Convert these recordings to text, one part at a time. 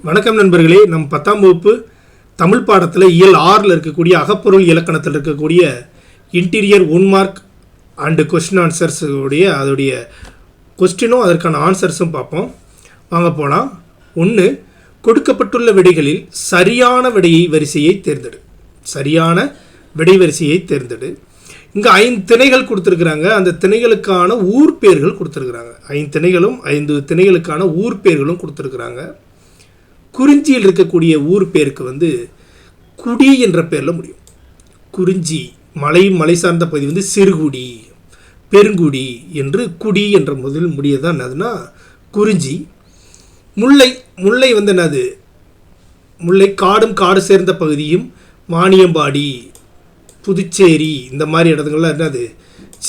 வணக்கம் நண்பர்களே. நம் 10ஆம் வகுப்பு தமிழ் பாடத்தில் இயல் 6ல் இருக்கக்கூடிய அகப்பொருள் இலக்கணத்தில் இருக்கக்கூடிய interior 1 mark and question answers அதோடைய கொஸ்டினும் அதற்கான ஆன்சர்ஸும் பார்ப்போம். வாங்க போகலாம். 1. கொடுக்கப்பட்டுள்ள விடைகளில் சரியான விடையை வரிசையை தேர்ந்தெடு. சரியான விடை வரிசையை தேர்ந்தெடு. இங்கே 5 திணைகள் கொடுத்துருக்குறாங்க. அந்த திணைகளுக்கான ஊர் பேர்கள் கொடுத்துருக்குறாங்க. 5 திணைகளும் 5 திணைகளுக்கான ஊர் பேர்களும் கொடுத்துருக்குறாங்க. குறிஞ்சியில் இருக்கக்கூடிய ஊர் பேருக்கு குடி என்ற பேரில் முடியும். குறிஞ்சி மலை சார்ந்த பகுதி சிறுகுடி, பெருங்குடி என்று குடி என்ற முதல் முடியதான் என்னதுன்னா குறிஞ்சி. முல்லை என்னது, முல்லை காடு சேர்ந்த பகுதியும் வாணியம்பாடி, புதுச்சேரி இந்த மாதிரி இடங்கள்லாம் என்னது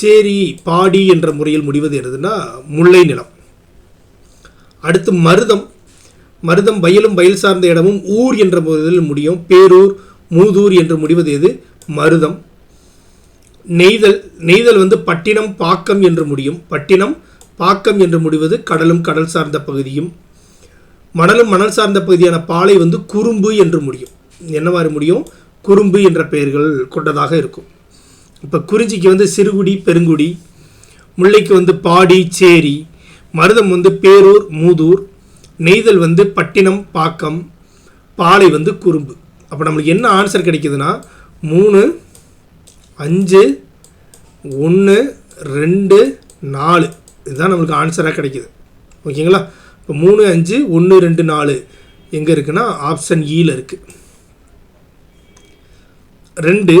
சேரி பாடி என்ற முறையில் முடிவது என்னதுன்னா முல்லை நிலம். அடுத்து மருதம் வயலும் வயல் சார்ந்த இடமும் ஊர் என்ற முறையில் முடியும். பேரூர், மூதூர் என்று முடிவது எது? மருதம். நெய்தல் பட்டினம், பாக்கம் என்று முடியும். பட்டினம், பாக்கம் என்று முடிவது கடலும் கடல் சார்ந்த பகுதியும். மணலும் மணல் சார்ந்த பகுதியான பாலை குறும்பு என்று முடியும். என்ன மாதிரி முடியும்? குறும்பு என்ற பெயர்கள் கொண்டதாக இருக்கும். இப்போ குறிஞ்சிக்கு சிறுகுடி, பெருங்குடி. முல்லைக்கு பாடி, சேரி. மருதம் பேரூர், மூதூர். நெய்தல் பட்டினம், பாக்கம். பாலை குறும்பு. அப்போ நம்மளுக்கு என்ன ஆன்சர் கிடைக்குதுன்னா 3, 5, 1, 2, 4 இதுதான் நம்மளுக்கு ஆன்சராக கிடைக்குது. ஓகேங்களா? இப்போ 3, 5, 1, 2, 4 எங்கே இருக்குன்னா ஆப்ஷன் ஈயில் இருக்குது. 2.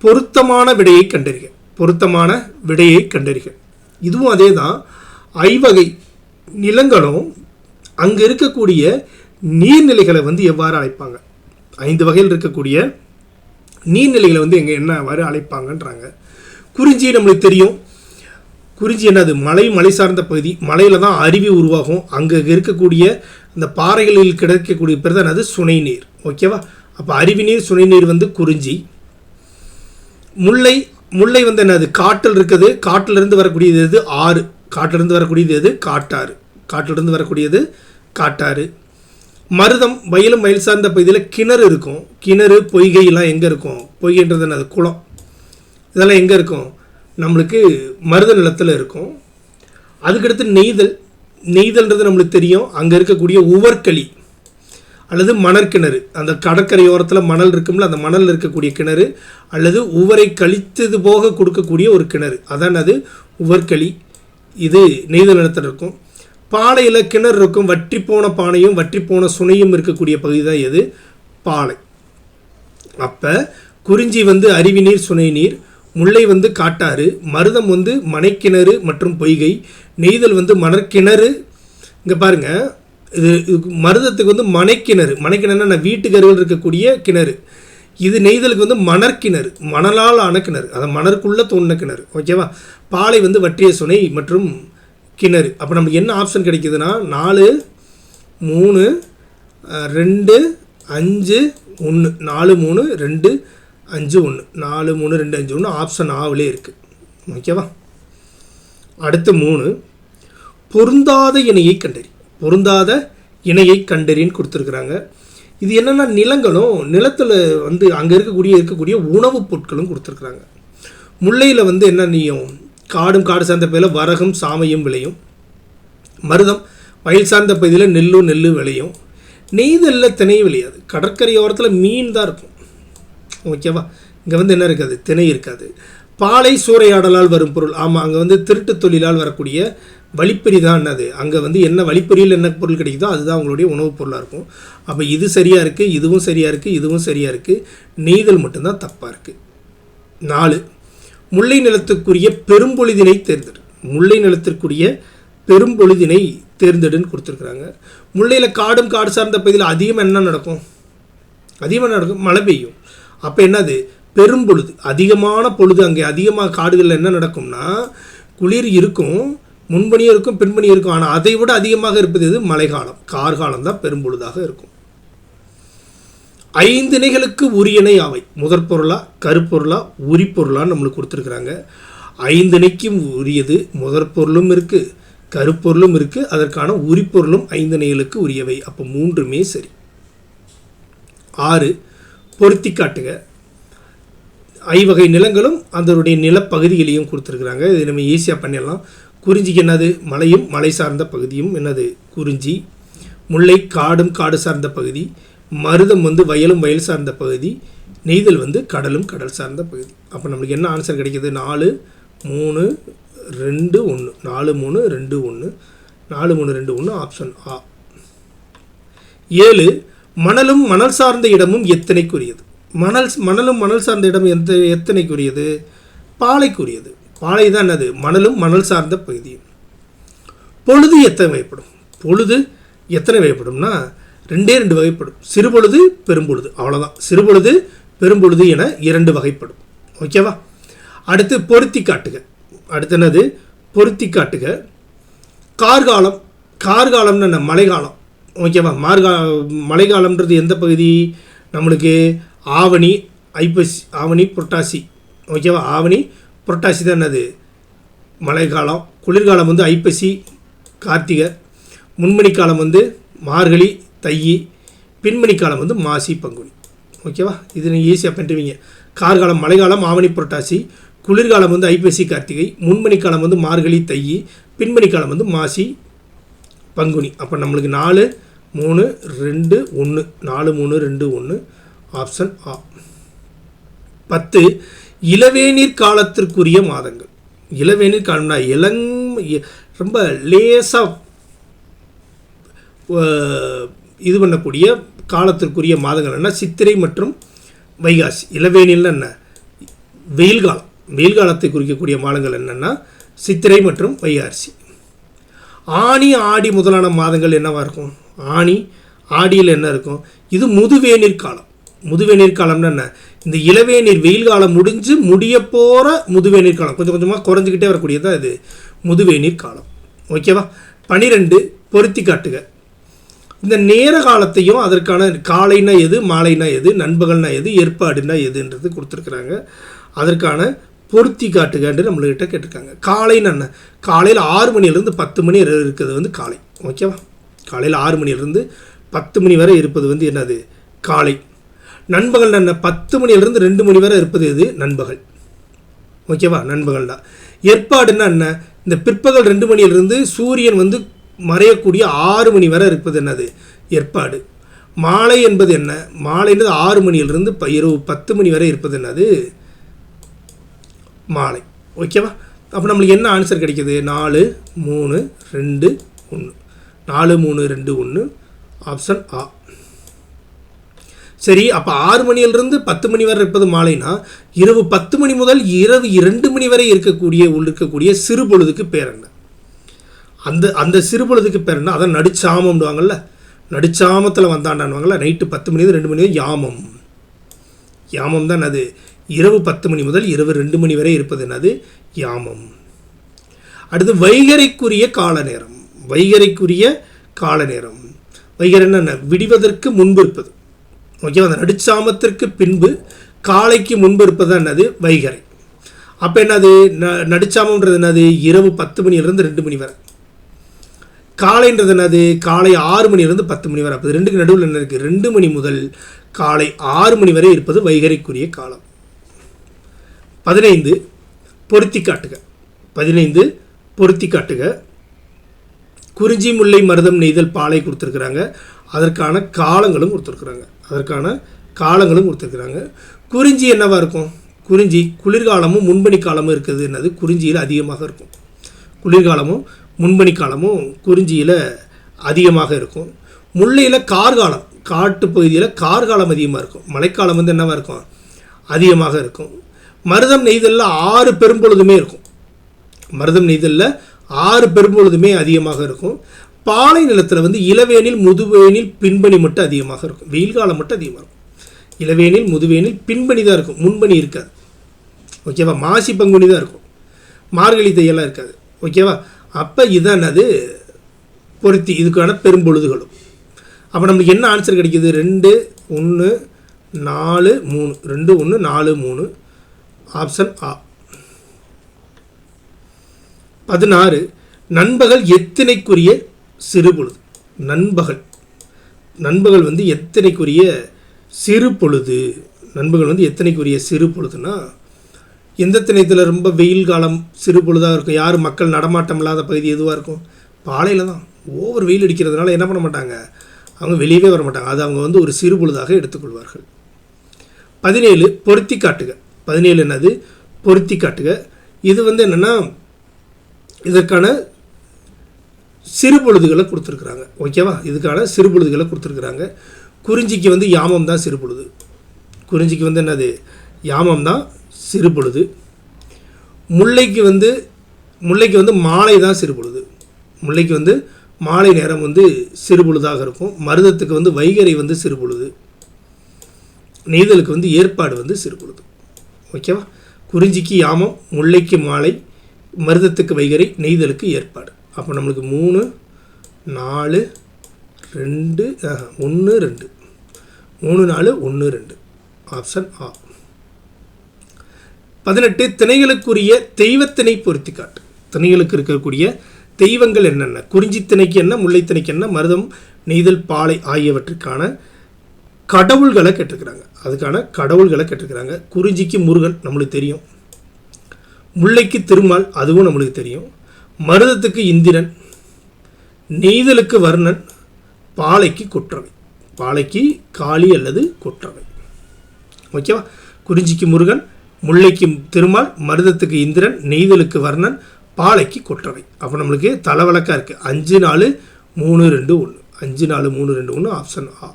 பொருத்தமான விடையை கண்டறிக. பொருத்தமான விடையை கண்டறிக. இதுவும் அதே தான். ஐவகை நிலங்களும் அங்கே இருக்கக்கூடிய நீர்நிலைகளை எவ்வாறு அழைப்பாங்க? 5 வகையில் இருக்கக்கூடிய நீர்நிலைகளை எங்கே என்னவாறு அழைப்பாங்கன்றாங்க. குறிஞ்சி நம்மளுக்கு தெரியும். குறிஞ்சி என்னது? மலை சார்ந்த பகுதி. மலையில் தான் அருவி உருவாகும். அங்கே இருக்கக்கூடிய அந்த பாறைகளில் கிடைக்கக்கூடிய பேர் தான் என்னது? சுனை நீர். ஓகேவா? அப்போ அருவி நீர், சுனை நீர் குறிஞ்சி. முல்லை என்னது? காட்டில் இருக்குது. காட்டிலிருந்து வரக்கூடியது எது? ஆறு. காட்டிலிருந்து வரக்கூடியது எது? காட்டாறு. காட்டிலிருந்து வரக்கூடியது காட்டாறு. மருதம் வயலும் வயல் சார்ந்த பகுதியில் கிணறு இருக்கும். கிணறு, பொய்கையெல்லாம் எங்கே இருக்கும்? பொய்கைன்றது என்னது? குளம். இதெல்லாம் எங்கே இருக்கும்? நம்மளுக்கு மருத நிலத்தில் இருக்கும். அதுக்கடுத்து நெய்தல்ன்றது நம்மளுக்கு தெரியும். அங்கே இருக்கக்கூடிய உவர்களி அல்லது மணற்கிணறு. அந்த கடற்கரையோரத்தில் மணல் இருக்கும்ல, அந்த மணல் இருக்கக்கூடிய கிணறு அல்லது உவரை கழித்தது போக கொடுக்கக்கூடிய ஒரு கிணறு, அதான் அது உவர்களி. இது நெய்தல் நிலத்தில் இருக்கும். பாலையில் கிணறு இருக்கும். வற்றி போன பானையும் வற்றி போன சுனையும் இருக்கக்கூடிய பகுதி தான் எது? பாலை. அப்போ குறிஞ்சி அருவி நீர், சுனை நீர். முல்லை காட்டாறு. மருதம் மனைக்கிணறு மற்றும் பொய்கை. நெய்தல் மணற்கிணறு. இங்கே பாருங்கள், இது மருதத்துக்கு மனைக்கிணறு. மனைக்கிணறுனா வீட்டுக்கருகில் இருக்கக்கூடிய கிணறு. இது நெய்தலுக்கு மணற்கிணறு, மணலால் ஆன கிணறு, அதை மணற்குள்ளே தோண்டின கிணறு. ஓகேவா? பாலை வற்றிய சுனை மற்றும் கிணறு. அப்போ நமக்கு என்ன ஆப்ஷன் கிடைக்குதுன்னா 4, 3, 2, 5, 1. 4, 3, 2, 5, 1. 4, 3, 2, 5, 1 ஆப்ஷன் ஆவிலே இருக்குது. ஓகேவா? அடுத்து 3. பொருந்தாத இணையை கண்டறி. பொருந்தாத இணையை கண்டறின்னு கொடுத்துருக்குறாங்க. இது என்னென்னா நிலங்களும் நிலத்தில் அங்கே இருக்கக்கூடிய உணவுப் பொருட்களும் கொடுத்துருக்குறாங்க. முல்லையில் என்ன நீயும் காடு சார்ந்த பகுதியில் வரகும் சாமையும் விளையும். மருதம் வயல் சார்ந்த பகுதியில் நெல் விளையும். நெய்தலில் திணை விளையாது. கடற்கரையோரத்தில் மீன் தான் இருக்கும். ஓகேவா? இங்கே என்ன இருக்காது? திணை இருக்காது. பாலை சூறையாடலால் வரும் பொருள். ஆமாம், அங்கே திருட்டு தொழிலால் வரக்கூடிய வழிப்பறி தான் என்னது. அங்கே என்ன வழிப்பறியில் என்ன பொருள் கிடைக்குதோ அதுதான் அவங்களுடைய உணவுப் பொருளாக இருக்கும். அப்போ இது சரியாக இருக்குது, இதுவும் சரியாக இருக்குது, இதுவும் சரியாக இருக்குது. நெய்தல் மட்டும்தான் தப்பாக இருக்குது. 4. முல்லை நிலத்துக்குரிய பெரும்பொழுதினை தேர்ந்தெடு. முல்லை நிலத்திற்குரிய பெரும்பொழுதினை தேர்ந்தெடுன்னு கொடுத்துருக்குறாங்க. முல்லையில் காடு சார்ந்த பகுதியில் அதிகமாக என்ன நடக்கும்? மழை பெய்யும். அப்போ என்னது? பெரும்பொழுது, அதிகமான பொழுது. அங்கே அதிகமாக காடுகளில் என்ன நடக்கும்னா குளிர் இருக்கும், முன்பனியும் இருக்கும், பின்பனியும் இருக்கும். ஆனால் அதை விட அதிகமாக இருப்பது எது? மழைக்காலம், கார்காலம் தான் பெரும்பொழுதாக இருக்கும். 5 திணைகளுக்கு உரியணை அவை. முதற் பொருளா, கருப்பொருளா, உரிப்பொருளான்னு நம்மளுக்கு கொடுத்துருக்குறாங்க. 5 திணைக்கும் உரியது முதற் பொருளும் இருக்குது, கருப்பொருளும் இருக்குது, அதற்கான உரிப்பொருளும் ஐந்தணைகளுக்கு உரியவை. அப்போ 3மே சரி. 6 பொருத்தி காட்டுக. ஐவகை நிலங்களும் அதனுடைய நிலப்பகுதிகளையும் கொடுத்துருக்குறாங்க. இது நம்ம ஈஸியாக பண்ணிடலாம். குறிஞ்சிக்கு என்னது? மலையும் மலை சார்ந்த பகுதியும் என்னது? குறிஞ்சி. முல்லை காடும் காடு சார்ந்த பகுதி. மருதம் வயலும் வயல் சார்ந்த பகுதி. நெய்தல் கடலும் கடல் சார்ந்த பகுதி. அப்போ நம்மளுக்கு என்ன ஆன்சர் கிடைக்கிது? 4 3 2 1. 4 3 2 1. 4 3 2 1 ஆப்ஷன் ஆ. 7 மணலும் மணல் சார்ந்த இடமும் எத்தனைக்குரியது? மணலும் மணல் சார்ந்த இடம் எத்தனைக்குரியது? பாலைக்குரியது. பாலை தான் என்னது? மணலும் மணல் சார்ந்த பகுதியும். பொழுது எத்தனை வகைப்படும்? பொழுது எத்தனை வகைப்படும்னா 2 வகைப்படும். சிறுபொழுது பெரும்பொழுது, அவ்வளோதான். சிறுபொழுது பெரும்பொழுது என 2 வகைப்படும். ஓகேவா? அடுத்து பொருத்தி காட்டுக. அடுத்து என்னது? பொருத்தி காட்டுக. கார்காலம். கார்காலம்னு என்ன? மழைக்காலம். ஓகேவா? மழைக்காலம்ன்றது எந்த பகுதி? நம்மளுக்கு ஆவணி, ஐப்பசி, ஆவணி புரட்டாசி. ஓகேவா? ஆவணி புரட்டாசி தான் என்னது? மழைக்காலம். குளிர்காலம் ஐப்பசி கார்த்திகை. முன்மணி காலம் மார்கழி தை. பின்மணி காலம் மாசி பங்குனி. ஓகேவா? இது நீங்கள் ஈஸியாக பண்ணிடுவீங்க. கார்காலம் மழைக்காலம் ஆவணி புரட்டாசி. குளிர்காலம் ஐப்பசி கார்த்திகை. முன்மணி காலம் மார்கழி தை. பின்மணி காலம் மாசி பங்குனி. அப்போ நம்மளுக்கு 4 3 2 1. 4 3 2 1 ஆப்ஷன் ஆ. 10 இளவேநீர் காலத்திற்குரிய மாதங்கள். இளவேநீர் காலம்னா ரொம்ப லேசாக இது பண்ணக்கூடிய காலத்திற்குரிய மாதங்கள் என்ன? சித்திரை மற்றும் வைகாசி. இளவேனில்னா என்ன? வெயில் காலம். வெயில் காலத்தை குறிக்கக்கூடிய மாதங்கள் என்னென்னா சித்திரை மற்றும் வைகாசி. ஆனி ஆடி முதலான மாதங்கள் என்னவாக இருக்கும்? ஆனி ஆடியில் என்ன இருக்கும்? இது முதுவேநீர் காலம். முதுவேநீர் காலம்னா என்ன? இந்த இளவேநீர் வெயில் காலம் முடிய போகிற முதுவேநீர் காலம். கொஞ்சம் கொஞ்சமாக குறைஞ்சிக்கிட்டே வரக்கூடியதான் இது முதுவேநீர் காலம். ஓகேவா? 12 பொருத்தி காட்டுக. இந்த நேர காலத்தையும் அதற்கான காலைனா எது, மாலைனா எது, நண்பகல்னா எது, ஏற்பாடுனா எதுன்றது கொடுத்துருக்குறாங்க. அதற்கான பொருத்தி காட்டுகன்று நம்மள்கிட்ட கேட்டிருக்காங்க. காலைன்னு என்ன? காலையில் 6 மணிலேருந்து 10 மணி இருக்கிறது காலை. ஓகேவா? காலையில் 6 மணிலேருந்து 10 மணி வரை இருப்பது என்னது? காலை. நண்பகல் என்ன? 10 மணிலேருந்து 2 மணி வரை இருப்பது எது? நண்பகல். ஓகேவா? நண்பகல் தான். ஏற்பாடுன்னா என்ன? இந்த பிற்பகல் 2 மணியிலிருந்து சூரியன் மறையக்கூடிய 6 மணி வரை இருப்பது என்னது? ஏற்பாடு. மாலை என்பது என்ன? மாலைன்றது 6 மணியிலிருந்து இரவு 10 மணி வரை இருப்பது என்னது? மாலை. ஓகேவா? அப்போ நம்மளுக்கு என்ன ஆன்சர் கிடைக்கிது? 4 3 2 1. 4 3 2 1 ஆப்ஷன் ஆ. சரி, அப்போ 6 மணியிலிருந்து 10 மணி வரை இருப்பது மாலைனா இரவு 10 மணி முதல் இரவு 2 மணி வரை இருக்கக்கூடிய சிறு பொழுதுக்கு பேர் என்ன? அந்த சிறு பொழுதுக்கு பேர் என்ன? அதான் நடுச்சாமம்டுவாங்கள்ல. நடுச்சாமத்தில் வந்தாண்டானுவாங்கள்ல. நைட்டு 10 மணி 2 மணி யாமம். யாமம் தான் அது. இரவு 10 மணி முதல் இரவு 2 மணி வரை இருப்பது என்னது? யாமம். அடுத்து வைகரைக்குரிய கால நேரம். வைகரைக்குரிய கால நேரம். வைகரை என்ன? விடிவதற்கு முன்பு இருப்பது. ஓகேவா? அந்த நடுச்சாமத்திற்கு பின்பு காலைக்கு முன்பு இருப்பது என்னது? வைகரை. அப்போ என்னது? நடுச்சாமன்றது என்னது? இரவு 10 மணியிலிருந்து 2 மணி வரை. காலைன்றது என்னது? காலை 6 மணியிலிருந்து 10 மணி வரை. அப்போ 2க்கு நடுவில் என்ன இருக்குது? 2 மணி முதல் காலை 6 மணி வரை இருப்பது வைகரைக்குரிய காலம். 15 பொருத்தி காட்டுக. 15 பொருத்தி காட்டுக. குறிஞ்சி முல்லை மருதம் நெய்தல் பாலை கொடுத்துருக்குறாங்க. அதற்கான காலங்களும் கொடுத்துருக்குறாங்க. குறிஞ்சி என்னவாக இருக்கும்? குறிஞ்சி குளிர்காலமும் முன்பனி காலமும் இருக்குது. என்னது? குறிஞ்சியில் அதிகமாக இருக்கும். குளிர்காலமும் முன்பனி காலமும் குறிஞ்சியில் அதிகமாக இருக்கும். முல்லையில் கார்காலம், காட்டு பகுதியில் கார்காலம் அதிகமாக இருக்கும். மழைக்காலம் என்னவாக இருக்கும்? அதிகமாக இருக்கும். மருதம் நெய்தலில் 6 பெரும்பொழுதுமே இருக்கும். மருதம் நெய்தலில் 6 பெரும்பொழுதுமே அதிகமாக இருக்கும். பாலை நிலத்தில் இளவேனில் முதுவேனில் பின்பனி மட்டும் அதிகமாக இருக்கும். வெயில் காலம் மட்டும் அதிகமாக இருக்கும். இளவேனில் முதுவேனில் பின்பனி தான் இருக்கும், முன்பனி இருக்காது. ஓகேவா? மாசி பங்குனி தான் இருக்கும், மார்கழி தையெல்லாம் இருக்காது. ஓகேவா? அப்போ இதான் அது பொருத்தி இதுக்கான பெரும்பொழுதுகளும். அப்போ நம்மளுக்கு என்ன ஆன்சர் கிடைக்கிது? 2 1 4 3. 2 1 4 3 ஆப்ஷன் ஆ. 16 நண்பகல் எத்தனைக்குரிய சிறுபொழுது? நண்பகல் வந்து எத்தனைக்குரிய சிறு பொழுது? நண்பகல் வந்து எத்தனைக்குரிய சிறு பொழுதுன்னா, எந்த திணையத்தில் ரொம்ப வெயில் காலம் சிறு பொழுதாக இருக்கும்? யார் மக்கள் நடமாட்டம் இல்லாத பகுதி எதுவாக இருக்கும்? பாலையில் தான். ஓவர் வெயில் அடிக்கிறதுனால என்ன பண்ண மாட்டாங்க, அவங்க வெளியவே வர மாட்டாங்க. அது அவங்க வந்து ஒரு சிறு பொழுதாக எடுத்துக்கொள்வார்கள். 17 பொருத்தி காட்டுக. 17 என்னது? பொருத்தி காட்டுக. இது வந்து என்னென்னா, இதற்கான சிறு பொழுதுகளை கொடுத்துருக்குறாங்க. ஓகேவா? இதுக்கான சிறு பொழுதுகளை கொடுத்துருக்குறாங்க. குறிஞ்சிக்கு வந்து யாமம் தான் சிறு பொழுது. குறிஞ்சிக்கு வந்து என்னது? யாமம் தான் சிறு பொழுது. முல்லைக்கு வந்து மாலை தான் சிறு பொழுது. முல்லைக்கு வந்து மாலை நேரம் வந்து சிறு பொழுதாக இருக்கும். மருதத்துக்கு வந்து வைகறை வந்து சிறு பொழுது. நெய்தலுக்கு வந்து ஏற்பாடு வந்து சிறு பொழுது. ஓகேவா? குறிஞ்சிக்கு யாமம், முல்லைக்கு மாலை, மருதத்துக்கு வைகறை, நெய்தலுக்கு ஏற்பாடு. அப்போ நம்மளுக்கு 3 4 2 1 2 3 4 1 2 ஆப்ஷன் ஆ. 18 திணைகளுக்குரிய தெய்வத்திணை பொருத்தி காட்டு. திணைகளுக்கு இருக்கக்கூடிய தெய்வங்கள் என்னென்ன? குறிஞ்சி திணைக்கு என்ன, முல்லை திணைக்கு என்ன, மருதம், நெய்தல், பாலை ஆகியவற்றுக்கான கடவுள்களை கேட்டிருக்கிறாங்க. அதுக்கான கடவுள்களை கேட்டிருக்கிறாங்க. குறிஞ்சிக்கு முருகன் நம்மளுக்கு தெரியும். முல்லைக்கு திருமால், அதுவும் நம்மளுக்கு தெரியும். மருதத்துக்கு இந்திரன், நெய்தலுக்கு வர்ணன், பாலைக்கு கொற்றவை. பாலைக்கு காளி அல்லது கொற்றவை. ஓகேவா? குறிஞ்சிக்கு முருகன், முல்லைக்கு திருமால், மருதத்துக்கு இந்திரன், நெய்தலுக்கு வர்ணன், பாலைக்கு கொற்றவை. அப்போ நம்மளுக்கு தலைவழக்காக இருக்குது. 5 4 3 2 1 5 4 3 2 1 ஆப்ஷன் ஆ.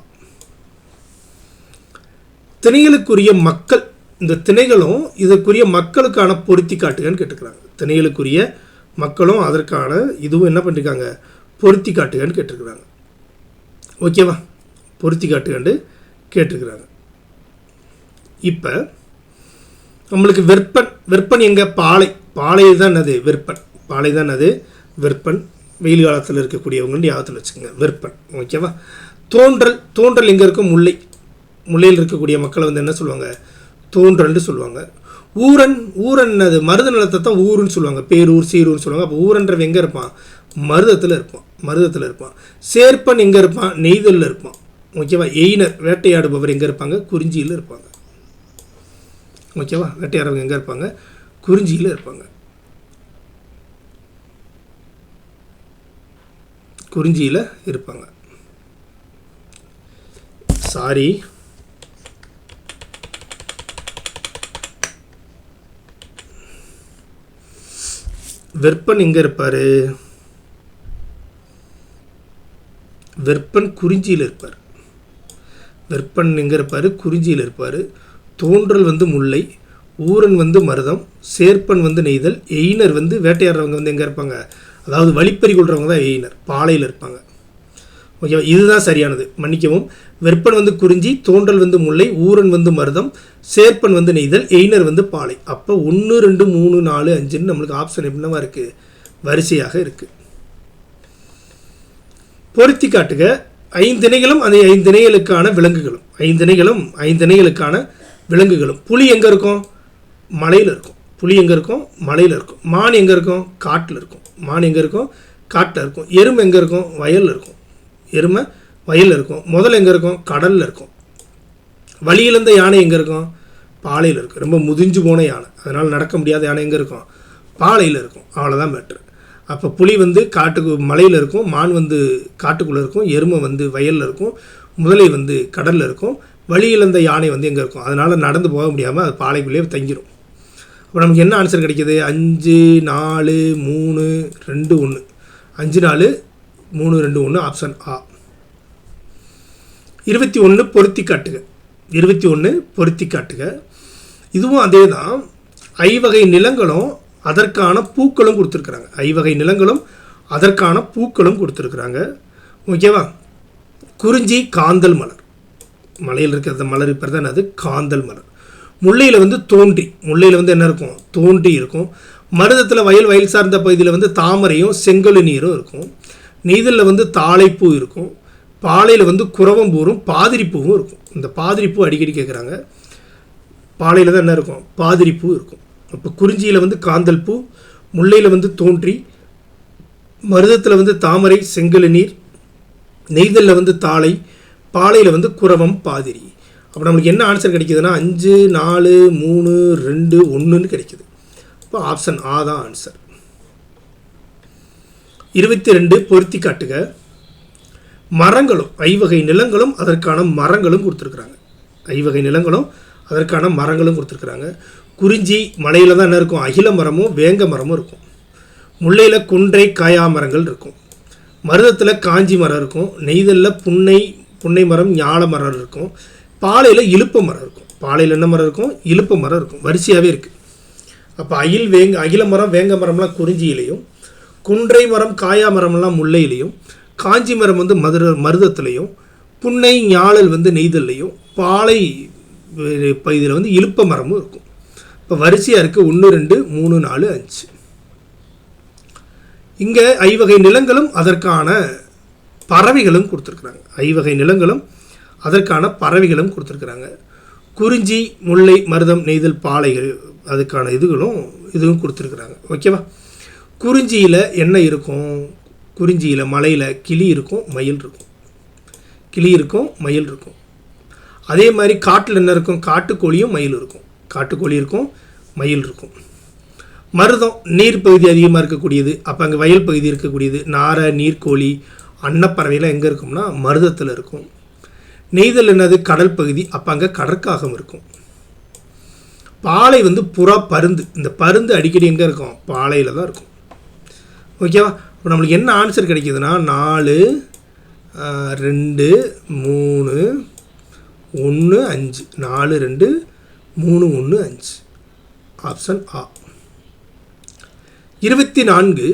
திணைகளுக்குரிய மக்கள். இந்த திணைகளும் இதற்குரிய மக்களுக்கான பொருத்தி காட்டுகன்னு கேட்டுக்கிறாங்க. திணைகளுக்குரிய மக்களும் அதற்கான இதுவும் என்ன பண்ணியிருக்காங்க? பொருத்தி காட்டுகன்னு கேட்டிருக்கிறாங்க. ஓகேவா? பொருத்தி காட்டுகன்னு கேட்டிருக்கிறாங்க. இப்போ நம்மளுக்கு வெப்பன் எங்கே? பாலை தான் அது வெப்பன். பாலை தான் அது வெப்பன். வெயில் காலத்தில் இருக்கக்கூடியவங்க யாகத்தில் வச்சுக்கோங்க, வெப்பன். ஓகேவா? தோன்றல் எங்கே இருக்கும்? முல்லையில் இருக்கக்கூடிய மக்களை வந்து என்ன சொல்லுவாங்க? தோன்றல்னு சொல்லுவாங்க. ஊரன் அது மருத நிலத்தை தான் ஊருன்னு சொல்லுவாங்க. பேரூர், சீரூர்னு சொல்லுவாங்க. அப்போ ஊரன்றவன் எங்கே இருப்பான்? மருதத்தில் இருப்பான். சேர்ப்பன் எங்கே இருப்பான்? நெய்தலில் இருப்பான். ஓகேவா? எயினர் வேட்டையாடுபவர் எங்கே இருப்பாங்க? குறிஞ்சியில் இருப்பாங்க. ஓகேவா? வேட்டையாடுறவங்க எங்கே இருப்பாங்க? குறிஞ்சியில் இருப்பாங்க. குறிஞ்சியில் இருப்பாங்க. சாரி, வெப்பன் எங்கே இருப்பார்? வெப்பன் குறிஞ்சியில் இருப்பார். வெப்பன் எங்கே இருப்பார்? குறிஞ்சியில் இருப்பார். தோன்றல் வந்து முல்லை, ஊரன் வந்து மருதம், சேர்ப்பன் வந்து நெய்தல், எயினர் வந்து வேட்டையாடுறவங்க வந்து எங்கே இருப்பாங்க? அதாவது வழிப்பறி கொள்றவங்க தான் எயினர், பாலையில் இருப்பாங்க. ஓகேவா? இதுதான் சரியானது. மன்னிக்கவும். வெப்பன் வந்து குறிஞ்சி, தோன்றல் வந்து முல்லை, ஊரன் வந்து மருதம், சேர்ப்பன் வந்து நெய்தல், எயினர் வந்து பாலை. அப்போ 1 2 3 4 5ன்னு நம்மளுக்கு ஆப்ஷன் என்னவா இருக்குது? வரிசையாக இருக்குது. பொருத்தி காட்டுக. 5 திணைகளும் அந்த 5 திணைகளுக்கான விலங்குகளும். 5 திணைகளும் 5 திணைகளுக்கான விலங்குகளும். புலி எங்கே இருக்கும்? மலையில் இருக்கும். புலி எங்கே இருக்கும்? மலையில் இருக்கும். மான் எங்கே இருக்கும்? காட்டில் இருக்கும். மான் எங்கே இருக்கும்? காட்டில் இருக்கும். எருமை எங்கே இருக்கும்? வயலில் இருக்கும். எருமை வயலில் இருக்கும். முதல் எங்கே இருக்கும்? கடலில் இருக்கும். வழியிலிருந்த யானை எங்கே இருக்கும்? பாலையில் இருக்கும். ரொம்ப முதிஞ்சு போன யானை, அதனால் நடக்க முடியாத யானை எங்கே இருக்கும்? பாலையில் இருக்கும். அவ்வளோதான் மேட்ரு. அப்போ புலி வந்து மலையில் இருக்கும், மான் வந்து காட்டுக்குள்ளே இருக்கும், எருமை வந்து வயலில் இருக்கும், முதலை வந்து கடலில் இருக்கும், வழியிலிருந்த யானை வந்து எங்கே இருக்கும்? அதனால் நடந்து போக முடியாமல் அது பாலைக்குள்ளேயே தங்கிடும். அப்போ நமக்கு என்ன ஆன்சர் கிடைக்கிது? 5 4 3 2 1 5 4 3 2 1 ஆப்ஷன் ஆ. 21 பொருத்தி காட்டுக. 21 பொருத்தி காட்டுக. இதுவும் அதே தான். ஐவகை நிலங்களும் அதற்கான பூக்களும் கொடுத்துருக்குறாங்க. ஐவகை நிலங்களும் அதற்கான பூக்களும் கொடுத்துருக்குறாங்க. ஓகேவா? குறிஞ்சி காந்தல் மலர். மலையில் இருக்கிற மலர் இப்போ தான் அது காந்தல் மலர். முல்லையில் வந்து தோன்றி, முல்லையில் வந்து என்ன இருக்கும்? தோன்றி இருக்கும். மருதத்தில் வயல் சார்ந்த பகுதியில் வந்து தாமரையும் செங்கல் நீரும் இருக்கும். நெய்தலில் வந்து தாழைப்பூ இருக்கும். பாலையில் வந்து குரவம்பூரும் பாதிரிப்பூவும் இருக்கும். இந்த பாதிரிப்பூ அடிக்கடி கேட்குறாங்க. பாலையில் தான் என்ன இருக்கும்? பாதிரிப்பூ இருக்கும். இப்போ குறிஞ்சியில் வந்து காந்தல் பூ, முல்லையில் வந்து தோன்றி, மருதத்தில் வந்து தாமரை செங்கழு நீர், நெய்தலில் வந்து தாளை, பாலையில் வந்து குரவம் பாதிரி. அப்போ நம்மளுக்கு என்ன ஆன்சர் கிடைக்குதுன்னா 5 4 3 2 1ன்னு கிடைக்குது. இப்போ ஆப்ஷன் ஆ தான் ஆன்சர். 22 பொருத்தி காட்டுக. மரங்களும் ஐவகை நிலங்களும் அதற்கான மரங்களும் கொடுத்துருக்குறாங்க. ஐவகை நிலங்களும் அதற்கான மரங்களும் கொடுத்துருக்குறாங்க. குறிஞ்சி மலையில் தான் என்ன இருக்கும்? அகில மரமும் வேங்க மரமும் இருக்கும். முல்லையில் குன்றை காயா மரங்கள் இருக்கும். மருதத்தில் காஞ்சி மரம் இருக்கும். நெய்தலில் புன்னை மரம் ஞாழ மரம் இருக்கும். பாலையில் இலுப்ப மரம் இருக்கும். பாலையில் என்ன மரம் இருக்கும்? இலுப்ப மரம் இருக்கும். வரிசையாகவே இருக்குது. அப்போ அகில மரம் வேங்க மரம்லாம் குறிஞ்சியிலையும், குன்றை மரம் காயா மரம்லாம் முல்லையிலையும், காஞ்சி மரம் வந்து மருதத்துலேயும், புன்னை ஞாழல் வந்து நெய்தல்லையும், பாலை பகுதியில் வந்து இலுப்ப மரமும் இருக்கும். இப்போ வரிசையாக இருக்குது 1 2 3 4 5. இங்கே ஐவகை நிலங்களும் அதற்கான பறவைகளும் கொடுத்துருக்குறாங்க. ஐவகை நிலங்களும் அதற்கான பறவைகளும் கொடுத்துருக்குறாங்க. குறிஞ்சி முல்லை மருதம் நெய்தல் பாலைகள் அதுக்கான இதுவும் கொடுத்துருக்குறாங்க. ஓகேவா? குறிஞ்சியில் என்ன இருக்கும்? குறிஞ்சியில் மலையில் கிளி இருக்கும், மயில் இருக்கும். கிளி இருக்கும், மயில் இருக்கும். அதே மாதிரி காட்டில் என்ன இருக்கும்? காட்டுக்கோழியும் மயில் இருக்கும். காட்டுக்கோழி இருக்கும், மயில் இருக்கும். மருதம் நீர் பகுதி அதிகமாக இருக்கக்கூடியது. அப்போ அங்கே வயல் பகுதி இருக்கக்கூடியது. நாரை, நீர்க்கோழி, அன்னப்பறவைலாம் எங்கே இருக்கும்னா மருதத்தில் இருக்கும். நெய்தல் என்னது? கடல் பகுதி. அப்போ அங்கே கடற்காகம் இருக்கும். பாலை வந்து புறா பருந்து. இந்த பருந்து அடிக்கடி எங்கே இருக்கும்? பாலையில் தான் இருக்கும். ஓகேவா? இப்போ நம்மளுக்கு என்ன ஆன்சர் கிடைக்கிதுன்னா 4 2 3 1 5. 4 2 3 1 5. ஆப்ஷன் ஆ. 24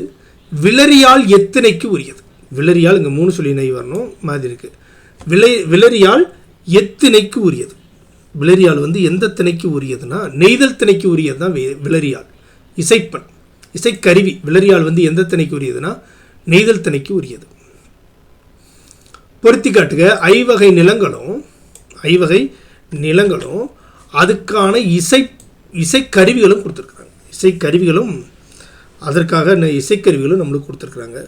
விலரியால் எத்தனைக்கு உரியது? விலரியால் இங்கே 3 சொல்லி நெய் வரணும் மாதிரி இருக்குது. விலரியால் எத்திணைக்கு உரியது? விலரியால் வந்து எந்த திணைக்கு உரியதுன்னா நெய்தல் திணைக்கு உரியது தான் விலரியால். இசைப்பண், இசைக்கருவி. விலரியால் வந்து எந்த திணைக்கு உரியதுன்னா நெய்தல் திணைக்கு உரியது. பொருத்தி காட்டுக. ஐவகை நிலங்களும் அதுக்கான இசைக்கருவிகளும் கொடுத்துருக்குறாங்க. இசைக்கருவிகளும் அதற்காக இசைக்கருவிகளும் நம்மளுக்கு கொடுத்துருக்குறாங்க.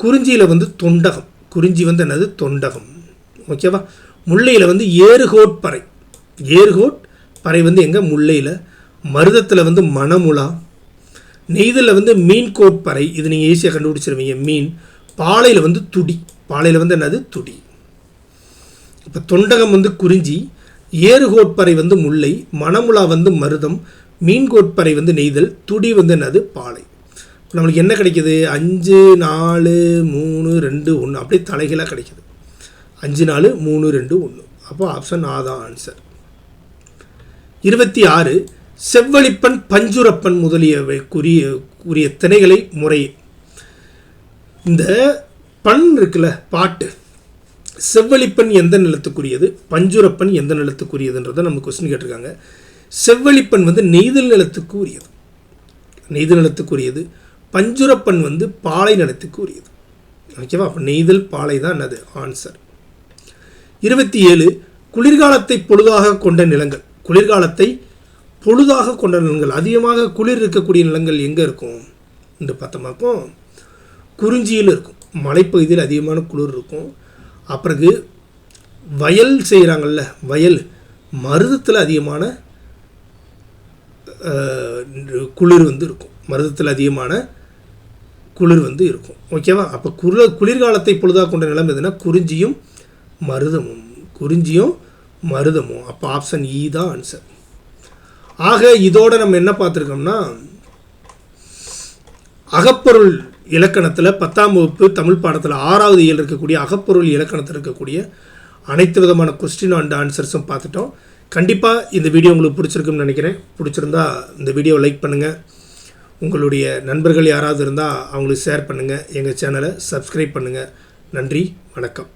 குறிஞ்சியில் வந்து தொண்டகம். குறிஞ்சி வந்து என்னது? தொண்டகம். ஓகேவா? முல்லையில் வந்து ஏறுகோட்பறை. ஏறுகோட்பறை வந்து எங்கே? முல்லையில். மருதத்தில் வந்து மணமுலா. நெய்தலில் வந்து மீன் கோட்பறை. இது நீங்கள் ஈஸியாக கண்டுபிடிச்சிருவீங்க, மீன். பாலையில் வந்து துடி. பாலையில் வந்து என்னது? துடி. இப்போ தொண்டகம் வந்து குறிஞ்சி, ஏறுகோட்பறை வந்து முல்லை, மணமுலா வந்து மருதம், மீன் கோட்பறை வந்து நெய்தல், துடி வந்து என்னது? பாலை. நம்மளுக்கு என்ன கிடைக்கிது? 5 4 3 2 1. அப்படியே தலைகளாக கிடைக்கிது. 5 4 3 2 1. அப்போ ஆப்ஷன் ஆ தான் ஆன்சர். 26 செவ்வழிப்பன் பஞ்சுரப்பன் முதலியவை கூறிய திணைகளை முறை. இந்த பண் இருக்குல்ல, பாட்டு. செவ்வழிப்பன் எந்த நிலத்துக்குரியது, பஞ்சுரப்பன் எந்த நிலத்துக்குரியதுன்றதை நம்ம கொஸ்டின் கேட்டிருக்காங்க. செவ்வழிப்பன் வந்து நெய்தல் நிலத்துக்கு உரியது. நெய்தல் நிலத்துக்குரியது. பஞ்சுரப்பன் வந்து பாலை நிலத்துக்கு உரியது. ஓகேவா? அப்போ நெய்தல் பாலை தான் என்னது? ஆன்சர். 27 குளிர்காலத்தை பொழுதாக கொண்ட நிலங்கள். குளிர்காலத்தை பொழுதாக கொண்ட நிலங்கள், அதிகமாக குளிர் இருக்கக்கூடிய நிலங்கள் எங்கே இருக்கும் என்று பார்த்தோமாக்கும் குறிஞ்சியில் இருக்கும். மலைப்பகுதியில் அதிகமான குளிர் இருக்கும். அப்புறம் வயல் செய்கிறாங்கல்ல, வயல் மருதத்தில் அதிகமான குளிர் வந்து இருக்கும். மருதத்தில் அதிகமான குளிர் வந்து இருக்கும். ஓகேவா? அப்போ குளிர்காலத்தை பொழுதாக கொண்ட நிலம் எதுனா குறிஞ்சியும் மருதமும். அப்போ ஆப்ஷன் இ தான் ஆன்சர். ஆக இதோட நம்ம என்ன பார்த்துருக்கோம்னா அகப்பொருள் இலக்கணத்தில் 10ஆம் வகுப்பு தமிழ் பாடத்தில் 6வது இயல் இருக்கக்கூடிய அகப்பொருள் இலக்கணத்தில் இருக்கக்கூடிய அனைத்து விதமான கொஸ்டின் அண்ட் ஆன்சர்ஸும் பார்த்துட்டோம். கண்டிப்பாக இந்த வீடியோ உங்களுக்கு பிடிச்சிருக்குன்னு நினைக்கிறேன். பிடிச்சிருந்தா இந்த வீடியோவை லைக் பண்ணுங்கள். உங்களுடைய நண்பர்கள் யாராவது இருந்தால் அவங்களுக்கு ஷேர் பண்ணுங்கள். எங்கள் சேனலை சப்ஸ்கிரைப் பண்ணுங்கள். நன்றி, வணக்கம்.